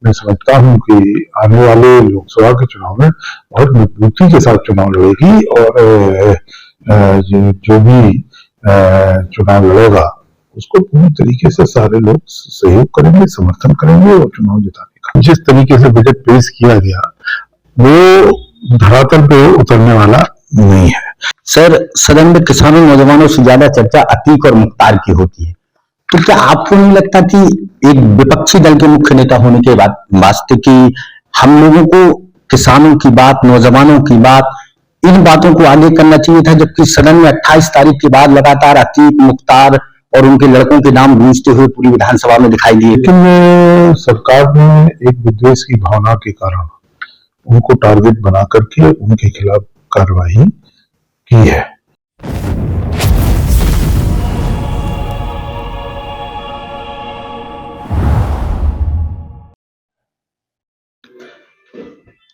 मैं समझता हूं कि आने वाले लोकसभा के चुनाव में बहुत मजबूती के साथ चुनाव लड़ेगी और जो भी चुनाव लड़ेगा उसको पूरी तरीके से सारे लोग सहयोग करेंगे, समर्थन करेंगे और चुनाव जिताने का। जिस तरीके से बजट पेश किया गया वो धरातल पे उतरने वाला नहीं है। सर, सदन में किसानों नौजवानों से ज्यादा चर्चा अतीक और मुख्तार की होती है, तो क्या आपको नहीं लगता कि एक विपक्षी दल के मुख्य नेता होने के बाद वास्ते की हम लोगों को किसानों की बात, नौजवानों की बात, इन बातों को आगे करना चाहिए था, जबकि सदन में 28 तारीख के बाद लगातार अतीक, मुख्तार और उनके लड़कों के नाम गूंजते हुए पूरी विधानसभा में दिखाई दिए। लेकिन सरकार ने एक विद्वेष की भावना के कारण उनको टारगेट बना करके उनके खिलाफ कार्रवाई की है।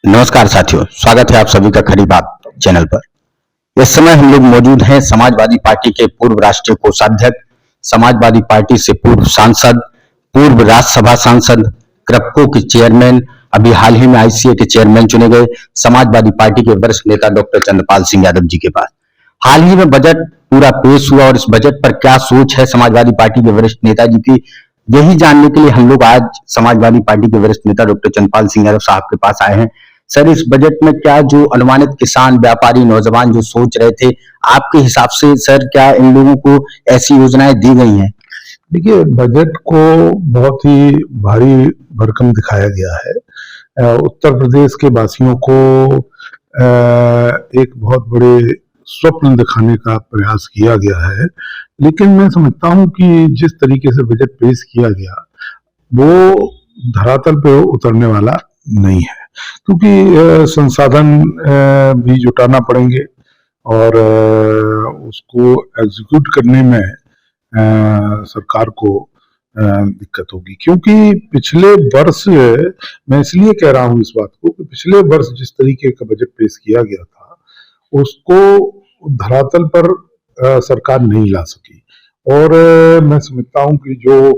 नमस्कार साथियों, स्वागत है आप सभी का खरी बात चैनल पर। इस समय हम लोग मौजूद हैं समाजवादी पार्टी के पूर्व राष्ट्रीय कोषाध्यक्ष, समाजवादी पार्टी से पूर्व सांसद, पूर्व राज्यसभा सांसद, क्रप्को के चेयरमैन, अभी हाल ही में आईसीए के चेयरमैन चुने गए समाजवादी पार्टी के वरिष्ठ नेता डॉक्टर चंद्रपाल सिंह यादव जी के पास। हाल ही में बजट पूरा पेश हुआ और इस बजट पर क्या सोच है समाजवादी पार्टी के वरिष्ठ नेता जी की, यही जानने के लिए हम लोग आज समाजवादी पार्टी के वरिष्ठ नेता डॉक्टर चंद्रपाल सिंह यादव साहब के पास आए हैं। सर, इस बजट में क्या जो अनुमानित किसान, व्यापारी, नौजवान जो सोच रहे थे, आपके हिसाब से सर क्या इन लोगों को ऐसी योजनाएं दी गई हैं? देखिए, बजट को बहुत ही भारी भरकम दिखाया गया है। उत्तर प्रदेश के वासियों को एक बहुत बड़े स्वप्न दिखाने का प्रयास किया गया है, लेकिन मैं समझता हूं कि जिस तरीके से बजट पेश किया गया वो धरातल पे उतरने वाला नहीं है, क्योंकि संसाधन भी जुटाना पड़ेंगे और उसको एग्जीक्यूट करने में सरकार को दिक्कत होगी। क्योंकि पिछले वर्ष, मैं इसलिए कह रहा हूं इस बात को कि पिछले वर्ष जिस तरीके का बजट पेश किया गया था उसको धरातल पर सरकार नहीं ला सकी और मैं समझता हूं कि जो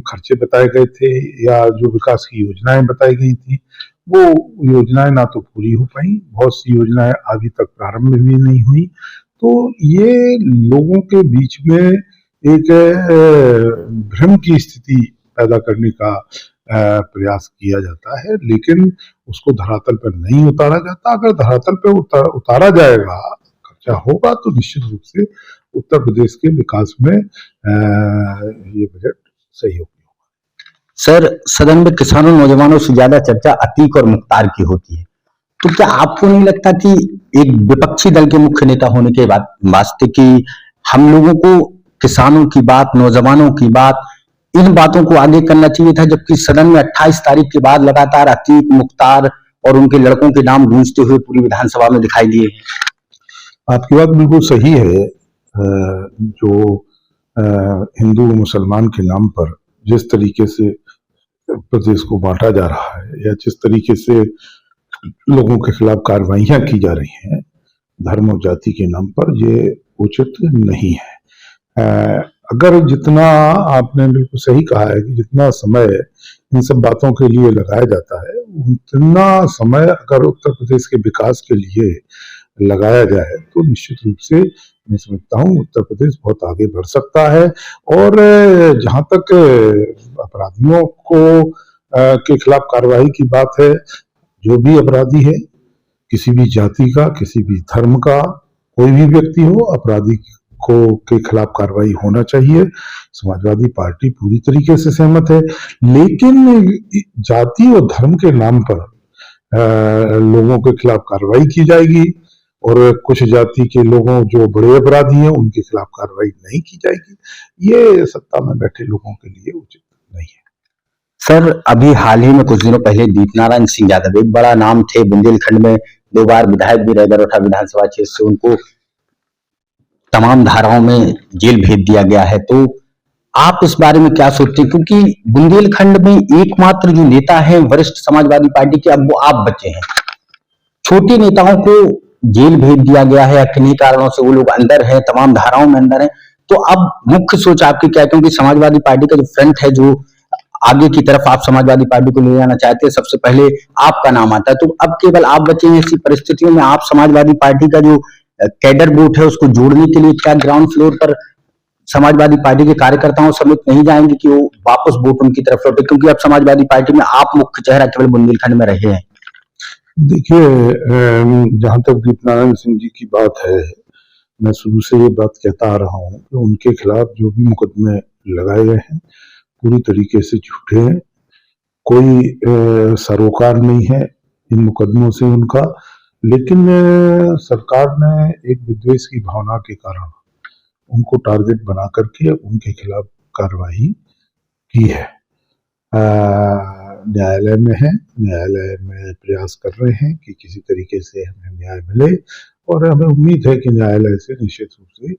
खर्चे बताए गए थे या जो विकास की योजनाएं बताई गई थी वो योजनाएं ना तो पूरी हो पाई, बहुत सी योजनाएं अभी तक प्रारंभ भी नहीं हुई। तो ये लोगों के बीच में एक भ्रम की स्थिति पैदा करने का प्रयास किया जाता है, लेकिन उसको धरातल पर नहीं उतारा जाता। अगर धरातल पर उतारा जाएगा, खर्चा होगा, तो निश्चित रूप से उत्तर प्रदेश के विकास में ये बजट सहयोगी होगा। सर, सदन में किसानों नौजवानों से ज्यादा चर्चा अतीक और मुख्तार की होती है, तो क्या आपको नहीं लगता कि एक विपक्षी दल के मुख्य नेता होने के बाद वास्ते की हम लोगों को किसानों की बात, नौजवानों की बात, इन बातों को आगे करना चाहिए था, जबकि सदन में 28 तारीख के बाद लगातार अतीक, मुख्तार और उनके लड़कों के नाम गूंजते हुए पूरी विधानसभा में दिखाई दिए? आपकी बात बिल्कुल सही है। जो हिंदू मुसलमान के नाम पर जिस तरीके से प्रदेश को बांटा जा रहा है या जिस तरीके से लोगों के खिलाफ कार्रवाइयां की जा रही हैं धर्म और जाति के नाम पर, ये उचित नहीं है। अगर जितना, आपने बिल्कुल सही कहा है कि जितना समय इन सब बातों के लिए लगाया जाता है उतना समय अगर उत्तर प्रदेश के विकास के लिए लगाया जाए तो निश्चित रूप से मैं समझता हूँ उत्तर प्रदेश बहुत आगे बढ़ सकता है। और जहां तक अपराधियों को के खिलाफ कार्रवाई की बात है, जो भी अपराधी है, किसी भी जाति का, किसी भी धर्म का, कोई भी व्यक्ति हो, अपराधी को के खिलाफ कार्रवाई होना चाहिए। समाजवादी पार्टी पूरी तरीके से सहमत है, लेकिन जाति और धर्म के नाम पर लोगों के खिलाफ कार्रवाई की जाएगी और कुछ जाति के लोगों जो बड़े अपराधी हैं उनके खिलाफ कार्रवाई नहीं की जाएगी, ये सत्ता में बैठे लोगों के लिए उचित नहीं है। सर, अभी हाल ही में कुछ दिनों पहले दीपनारायण सिंह यादव एक बड़ा नाम थे, बुंदेलखंड में 2 बार विधायक भी रहे दरोठा विधानसभा क्षेत्र से, उनको तमाम धाराओं में जेल भेज दिया गया है, तो आप इस बारे में क्या सोचते हैं? क्योंकि बुंदेलखंड में एकमात्र जो नेता है वरिष्ठ समाजवादी पार्टी के, अब वो आप बचे हैं। छोटे नेताओं को जेल भेज दिया गया है, किन्हीं कारणों से वो लोग अंदर हैं, तमाम धाराओं में अंदर हैं, तो अब मुख्य सोच आपकी क्या है? क्योंकि समाजवादी पार्टी का जो फ्रंट है, जो आगे की तरफ आप समाजवादी पार्टी को ले जाना चाहते हैं, सबसे पहले आपका नाम आता है, तो अब केवल आप बचे हैं। ऐसी परिस्थितियों में आप समाजवादी पार्टी का जो कैडर वोट है उसको जोड़ने के लिए क्या ग्राउंड फ्लोर पर समाजवादी पार्टी के कार्यकर्ताओं समेत नहीं जाएंगे कि वो वापस वोट उनकी तरफ लौटे, क्योंकि अब समाजवादी पार्टी में आप मुख्य चेहरा केवल बुंदेलखंड में रहे हैं। देखिए, जहां तक दीपनारायण सिंह जी की बात है, मैं शुरू से ये बात कहता आ रहा हूं कि उनके खिलाफ जो भी मुकदमे लगाए गए हैं पूरी तरीके से झूठे हैं। कोई सरोकार नहीं है इन मुकदमों से उनका, लेकिन सरकार ने एक विद्वेष की भावना के कारण उनको टारगेट बना करके उनके खिलाफ कार्रवाई की है। न्यायालय में है, न्यायालय में प्रयास कर रहे हैं कि किसी तरीके से हमें न्याय मिले, और हमें उम्मीद है कि न्यायालय से निश्चित रूप से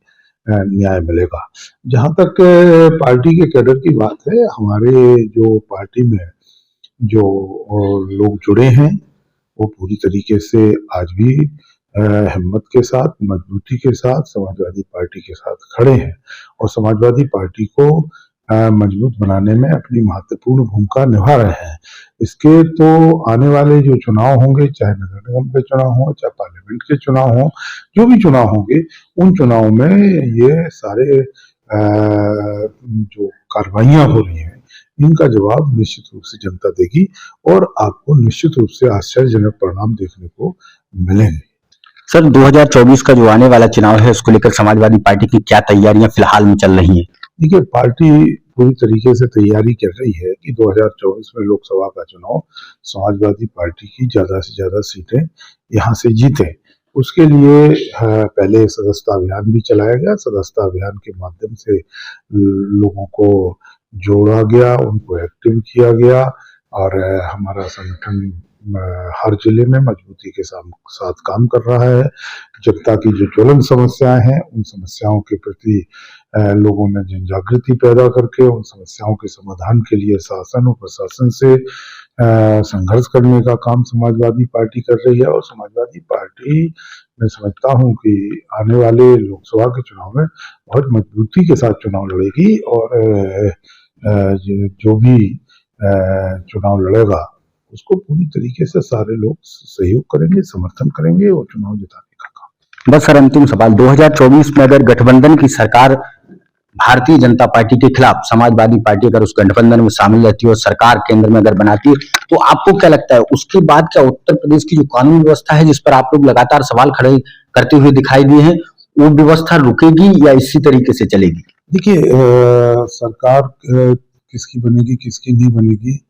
न्याय मिलेगा। जहां तक पार्टी के कैडर की बात है, हमारे जो पार्टी में जो लोग जुड़े हैं वो पूरी तरीके से आज भी हिम्मत के साथ, मजबूती के साथ समाजवादी पार्टी के साथ खड़े हैं, और समाजवादी पार्टी को मजबूत बनाने में अपनी महत्वपूर्ण भूमिका निभा रहे हैं। इसके तो आने वाले जो चुनाव होंगे, चाहे नगर निगम के चुनाव हो, चाहे पार्लियामेंट के चुनाव हो, जो भी चुनाव होंगे, उन चुनाव में ये सारे जो कार्रवाइयां हो रही हैं इनका जवाब निश्चित रूप से जनता देगी, और आपको निश्चित रूप से आश्चर्यजनक परिणाम देखने को मिलेंगे। सर, 2024 का जो आने वाला चुनाव है उसको लेकर समाजवादी पार्टी की क्या तैयारियां फिलहाल में चल रही हैं? देखिए, पार्टी पूरी तरीके से तैयारी कर रही है कि 2024 में लोकसभा का चुनाव समाजवादी पार्टी की ज्यादा से ज्यादा सीटें यहाँ से जीते। उसके लिए पहले सदस्यता अभियान भी चलाया गया। सदस्यता अभियान के माध्यम से लोगों को जोड़ा गया, उनको एक्टिव किया गया, और हमारा संगठन हर जिले में मजबूती के साथ काम कर रहा है। जनता की जो ज्वलन समस्याएं हैं उन समस्याओं के प्रति लोगों में जन जागृति पैदा करके उन समस्याओं के समाधान के लिए शासन और प्रशासन से संघर्ष करने का काम समाजवादी पार्टी कर रही है। और समाजवादी पार्टी, मैं समझता हूं कि आने वाले लोकसभा के चुनाव में बहुत मजबूती के साथ चुनाव लड़ेगी, और जो भी चुनाव लड़ेगा उसको पूरी तरीके से सारे लोग सहयोग करेंगे, समर्थन करेंगे और चुनाव जिताने का काम। बस सर, अंतिम सवाल, 2024 में अगर गठबंधन की सरकार भारतीय जनता पार्टी के खिलाफ समाजवादी पार्टी अगर उस गठबंधन में शामिल रहती है और सरकार केंद्र में अगर बनाती है, तो आपको क्या लगता है उसके बाद क्या उत्तर प्रदेश की जो कानून व्यवस्था है जिस पर आप लोग लगातार सवाल खड़े करते हुए दिखाई दिए हैं, वो व्यवस्था रुकेगी या इसी तरीके से चलेगी? देखिए, सरकार किसकी बनेगी किसकी नहीं बनेगी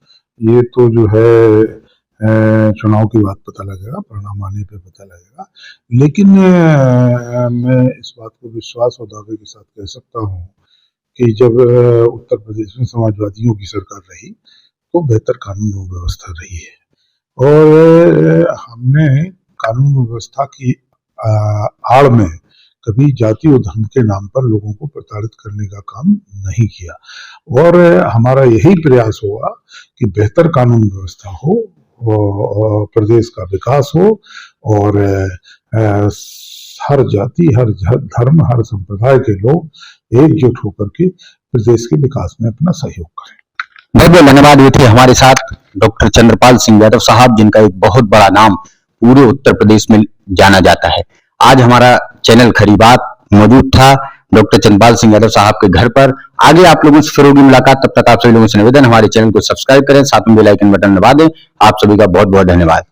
ये तो जो है चुनाव के बाद पता लगेगा, परिणाम आने पे पता लगेगा। लेकिन मैं इस बात को विश्वास और दावे के साथ कह सकता हूँ कि जब उत्तर प्रदेश में समाजवादियों की सरकार रही तो बेहतर कानून व्यवस्था रही है, और हमने कानून व्यवस्था की आड़ में कभी जाति और धर्म के नाम पर लोगों को प्रताड़ित करने का काम नहीं किया, और हमारा यही प्रयास होगा कि बेहतर कानून व्यवस्था हो, प्रदेश का विकास हो, और हर जाति, हर धर्म, हर संप्रदाय के लोग एकजुट होकर के प्रदेश के विकास में अपना सहयोग करें। बहुत बहुत धन्यवाद। ये थे हमारे साथ डॉक्टर चंद्रपाल सिंह यादव साहब, जिनका एक बहुत बड़ा नाम पूरे उत्तर प्रदेश में जाना जाता है। आज हमारा चैनल खरी बात मौजूद था डॉक्टर चंद्रपाल सिंह यादव साहब के घर पर। आगे आप लोगों से फिर होगी मुलाकात, तब तक आप सभी लोगों से निवेदन हमारे चैनल को सब्सक्राइब करें, साथ में बेल आइकन बटन दबा दें। आप सभी का बहुत बहुत धन्यवाद।